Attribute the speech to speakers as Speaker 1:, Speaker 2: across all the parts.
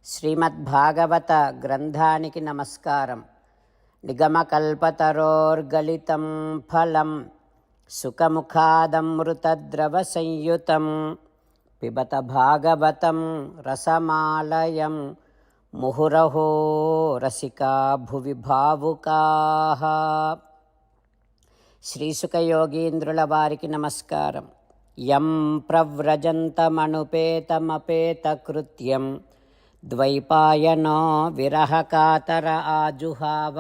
Speaker 1: శ్రీమద్భాగవత గ్రంథానికి నమస్కారం. నిగమకల్పతరోర్గలితం ఫలం సుఖముఖాదమృతద్రవ సంయుతం పిబత భాగవతం రసమాలయం ముహురహో రసికా భువి భావుకాః. శ్రీసుఖయోగీంద్రుల వారికి నమస్కారం. యం ప్రవ్రజంతమనుపేతమపేతకృత్యం ద్వైపాయనో విరహకాతర ఆజుహావ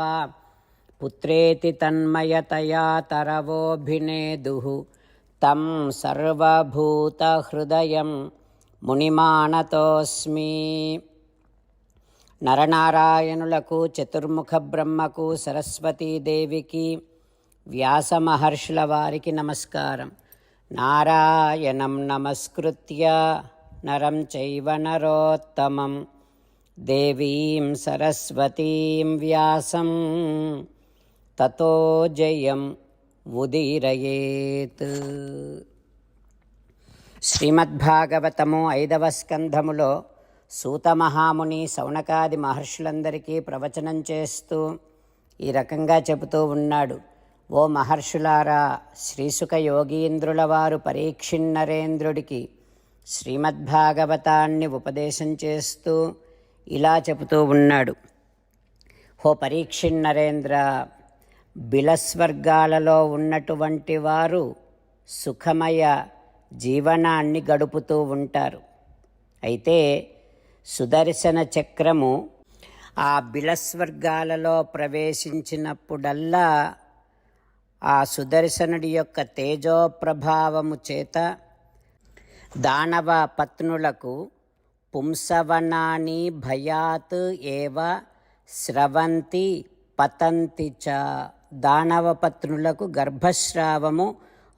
Speaker 1: పుత్రేతి తన్మయతయా తరవోభినేదుః తం సర్వభూతహృదయం మునిమానతోస్మి. నరనారాయణులకు, చతుర్ముఖ బ్రహ్మకు, సరస్వతీదేవికి, వ్యాస మహర్షుల వారికి నమస్కారం. నారాయణం నమస్కృత్య నరం చైవ నరోత్తమం దేవీం సరస్వతీం వ్యాసం తతో జయం ఉదీరయేత్. శ్రీమద్భాగవతము 5వ స్కంధములో సూత మహాముని శౌనకాది మహర్షులందరికీ ప్రవచనం చేస్తూ ఈ రకంగా చెబుతూ ఉన్నాడు. ఓ మహర్షులారా, శ్రీసుఖ యోగీంద్రుల వారు పరీక్షిన్నరేంద్రుడికి శ్రీమద్భాగవతాన్ని ఉపదేశం చేస్తూ ఇలా చెబుతూ ఉన్నాడు. ఓ పరీక్షిన్నరేంద్ర, బిలస్వర్గాలలో ఉన్నటువంటి వారు సుఖమయ జీవనాన్ని గడుపుతూ ఉంటారు. అయితే సుదర్శన చక్రము ఆ బిలస్వర్గాలలో ప్రవేశించినప్పుడల్లా ఆ సుదర్శనుడి యొక్క తేజోప్రభావము చేత దానవ పత్నులకు పుంసవనాని భయాత్ ఏవ స్రవంతి పతంతి చ, దానవ పత్నులకు గర్భస్రావము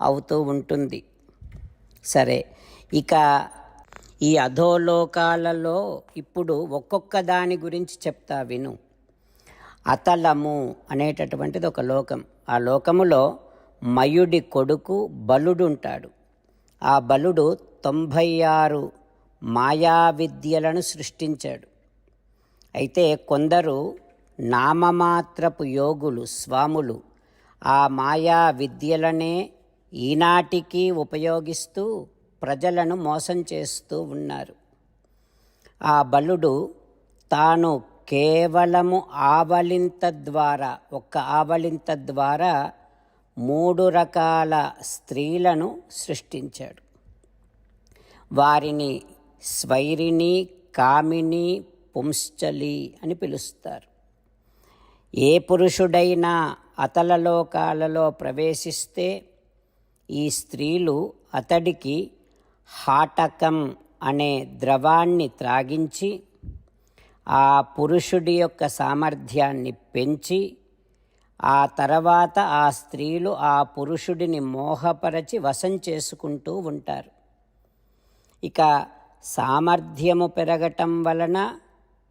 Speaker 1: అవుతూ ఉంటుంది. సరే, ఇక ఈ అధోలోకాలలో ఇప్పుడు ఒక్కొక్క దాని గురించి చెప్తా విను. అతలము అనేటటువంటిది ఒక లోకం. ఆ లోకములో మయుడి కొడుకు బలుడు ఉంటాడు. ఆ బలుడు 96 మాయా విద్యలను సృష్టించాడు. అయితే కొందరు నామమాత్రపు యోగులు, స్వాములు ఆ మాయా విద్యలనే ఈనాటికి ఉపయోగిస్తూ ప్రజలను మోసం చేస్తూ ఉన్నారు. ఆ బలుడు తాను కేవలము ఆవలింత ద్వారా, ఒక్క ఆవలింత ద్వారా 3 రకాల స్త్రీలను సృష్టించాడు. వారిని స్వైరిణి, కామిని, పుంశ్చలి అని పిలుస్తారు. ఏ పురుషుడైనా అతలలోకాలలో ప్రవేశిస్తే ఈ స్త్రీలు అతడికి హాటకం అనే ద్రవాన్ని త్రాగించి ఆ పురుషుడి యొక్క సామర్థ్యాన్ని పెంచి ఆ తర్వాత ఆ స్త్రీలు ఆ పురుషుడిని మోహపరచి వశం చేసుకుంటూ ఉంటారు. ఇక సామర్థ్యము పెరగటం వలన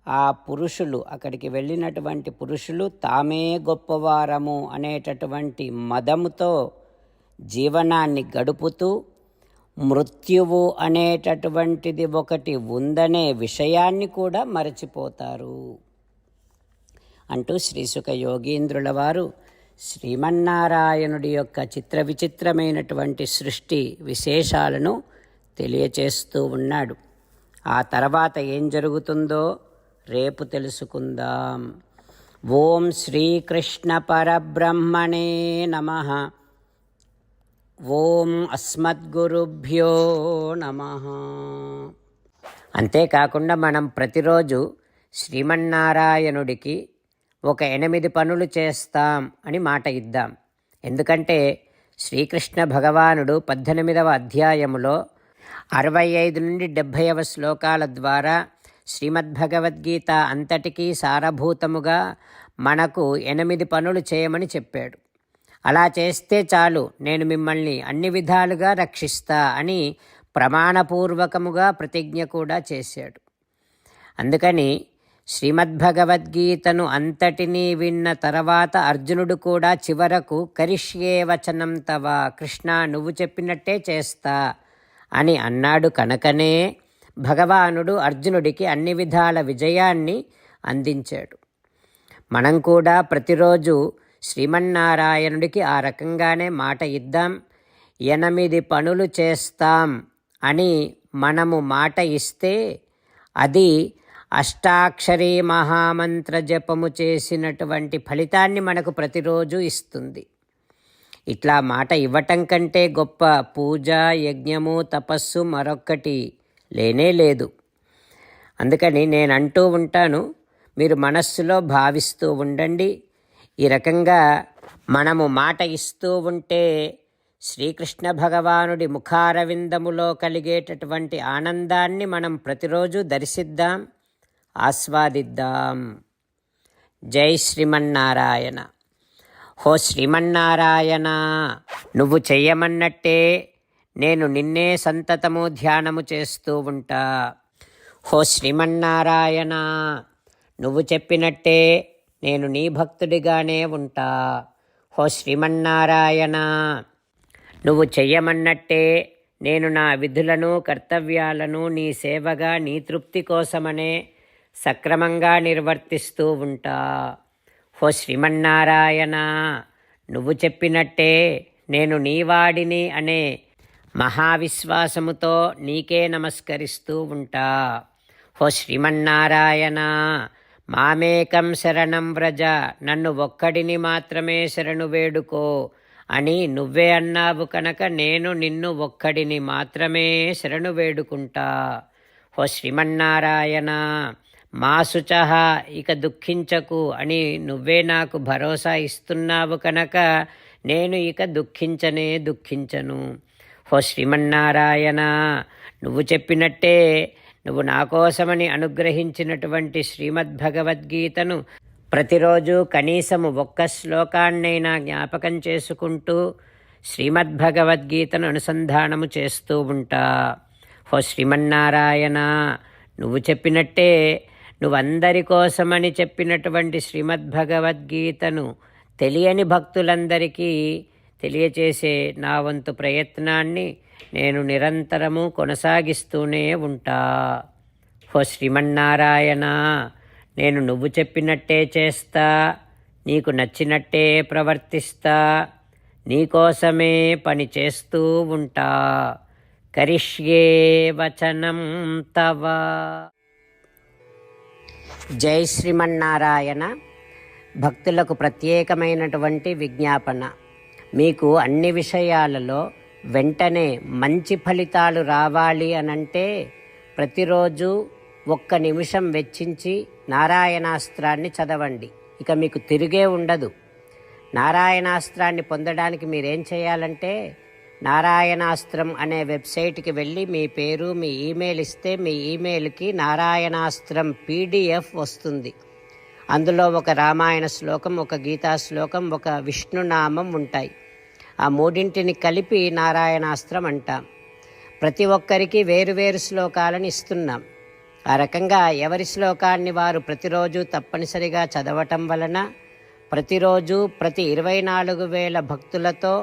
Speaker 1: ఆ పురుషులు, అక్కడికి వెళ్ళినటువంటి పురుషులు తామే గొప్పవారము అనేటటువంటి మదముతో జీవనాన్ని గడుపుతూ మృత్యువు అనేటటువంటిది ఒకటి ఉందనే విషయాన్ని కూడా మరచిపోతారు అంటూ శ్రీసుఖ యోగీంద్రుల వారు శ్రీమన్నారాయణుడి యొక్క చిత్ర విచిత్రమైనటువంటి సృష్టి విశేషాలను తెలియచేస్తూ ఉన్నాడు. ఆ తర్వాత ఏం జరుగుతుందో రేపు తెలుసుకుందాం. ఓం శ్రీకృష్ణ పరబ్రహ్మణే నమః. ఓం అస్మద్గురుభ్యో నమః. అంతేకాకుండా మనం ప్రతిరోజు శ్రీమన్నారాయణుడికి ఒక 8 పనులు చేస్తాం అని మాట ఇద్దాం. ఎందుకంటే శ్రీకృష్ణ భగవానుడు 18వ అధ్యాయములో 65 నుండి 70వ శ్లోకాల ద్వారా శ్రీమద్భగవద్గీత అంతటికీ సారభూతముగా మనకు 8 పనులు చేయమని చెప్పాడు. అలా చేస్తే చాలు, నేను మిమ్మల్ని అన్ని విధాలుగా రక్షిస్తా అని ప్రమాణపూర్వకముగా ప్రతిజ్ఞ కూడా చేశాడు. అందుకని శ్రీమద్భగవద్గీతను అంతటినీ విన్న తర్వాత అర్జునుడు కూడా చివరకు కరిష్యే వచనం తవ, కృష్ణ నువ్వు చెప్పినట్టే చేస్తా అని అన్నాడు. కనుకనే భగవానుడు అర్జునుడికి అన్ని విధాల విజయాన్ని అందించాడు. మనం కూడా ప్రతిరోజు శ్రీమన్నారాయణుడికి ఆ రకంగానే మాట ఇద్దాం. 8 పనులు చేస్తాం అని మనము మాట ఇస్తే అది అష్టాక్షరీ మహామంత్ర జపము చేసినటువంటి ఫలితాన్ని మనకు ప్రతిరోజు ఇస్తుంది. ఇట్లా మాట ఇవ్వటం కంటే గొప్ప పూజ, యజ్ఞము, తపస్సు మరొక్కటి లేనే లేదు. అందుకని నేను అంటూ ఉంటాను, మీరు మనస్సులో భావిస్తూ ఉండండి. ఈ రకంగా మనము మాట ఇస్తూ ఉంటే శ్రీకృష్ణ భగవానుడి ముఖారవిందములో కలిగేటటువంటి ఆనందాన్ని మనం ప్రతిరోజు దర్శిద్దాం, ఆస్వాదిద్దాం. జై శ్రీమన్నారాయణ. హో శ్రీమన్నారాయణ, నువ్వు చెయ్యమన్నట్టే నేను నిన్నే సంతతము ధ్యానము చేస్తూ ఉంటా. హో శ్రీమన్నారాయణ, నువ్వు చెప్పినట్టే నేను నీ భక్తుడిగానే ఉంటా. హో శ్రీమన్నారాయణ, నువ్వు చెయ్యమన్నట్టే నేను నా విధులను, కర్తవ్యాలను నీ సేవగా, నీ తృప్తి కోసమనే సక్రమంగా నిర్వర్తిస్తూ ఉంటా. హో శ్రీమన్నారాయణ, నువ్వు చెప్పినట్టే నేను నీవాడిని అనే మహావిశ్వాసముతో నీకే నమస్కరిస్తూ ఉంటా. హో శ్రీమన్నారాయణ, మామేకం శరణం వ్రజ, నన్ను ఒక్కడిని మాత్రమే శరణు వేడుకో అని నువ్వే అన్నావు కనుక నేను నిన్ను ఒక్కడిని మాత్రమే శరణు వేడుకుంటా. హో శ్రీమన్నారాయణ, మా శుచః, ఇక దుఃఖించకు అని నువ్వే నాకు భరోసా ఇస్తున్నావు కనుక నేను ఇక దుఃఖించను. హో శ్రీమన్నారాయణ, నువ్వు చెప్పినట్టే నువ్వు నా కోసమని అనుగ్రహించినటువంటి శ్రీమద్భగవద్గీతను ప్రతిరోజు కనీసము ఒక్క శ్లోకాన్నైనా జ్ఞాపకం చేసుకుంటూ శ్రీమద్భగవద్గీతను అనుసంధానము చేస్తూ ఉంటా. హో శ్రీమన్నారాయణ, నువ్వు చెప్పినట్టే నువ్వందరి కోసమని చెప్పినటువంటి శ్రీమద్భగవద్గీతను తెలియని భక్తులందరికీ తెలియచేసే నా వంతు ప్రయత్నాన్ని నేను నిరంతరము కొనసాగిస్తూనే ఉంటా. హో శ్రీమన్నారాయణ, నేను నువ్వు చెప్పినట్టే చేస్తా, నీకు నచ్చినట్టే ప్రవర్తిస్తా, నీకోసమే పని చేస్తూ ఉంటా. కరిష్యే వచనం తవ. జై శ్రీమన్నారాయణ. భక్తులకు ప్రత్యేకమైనటువంటి విజ్ఞాపన. మీకు అన్ని విషయాలలో వెంటనే మంచి ఫలితాలు రావాలి అనంటే ప్రతిరోజు 1 నిమిషం వెచ్చించి నారాయణాస్త్రాన్ని చదవండి. ఇక మీకు తిరిగే ఉండదు. నారాయణాస్త్రాన్ని పొందడానికి మీరేం చేయాలంటే నారాయణాస్త్రం అనే వెబ్సైట్కి వెళ్ళి మీ పేరు, మీ ఈమెయిల్ ఇస్తే మీ ఈమెయిల్కి నారాయణాస్త్రం PDF వస్తుంది. అందులో ఒక రామాయణ శ్లోకం, ఒక గీతా శ్లోకం, ఒక విష్ణునామం ఉంటాయి. ఆ 3ంటిని కలిపి నారాయణాస్త్రం అంటాం. ప్రతి ఒక్కరికి వేరువేరు శ్లోకాలను ఇస్తున్నాం. ఆ రకంగా ఎవరి శ్లోకాన్ని వారు ప్రతిరోజు తప్పనిసరిగా చదవటం వలన ప్రతిరోజు ప్రతి 24,000 భక్తులతో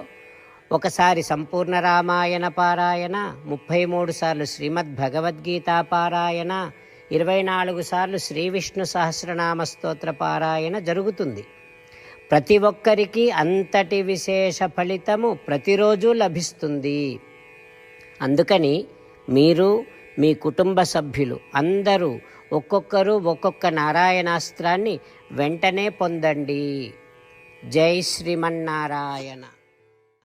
Speaker 1: ఒకసారి సంపూర్ణ రామాయణ పారాయణ, 33 సార్లు శ్రీమద్భగవద్గీత పారాయణ, 24 సార్లు శ్రీ విష్ణు సహస్రనామ స్తోత్ర పారాయణ జరుగుతుంది. ప్రతి ఒక్కరికి అంతటి విశేష ఫలితము ప్రతిరోజు లభిస్తుంది. అందుకని మీరు, మీ కుటుంబ సభ్యులు అందరూ ఒక్కొక్కరు ఒక్కొక్క నారాయణాస్త్రాన్ని వెంటనే పొందండి. జై శ్రీమన్నారాయణ.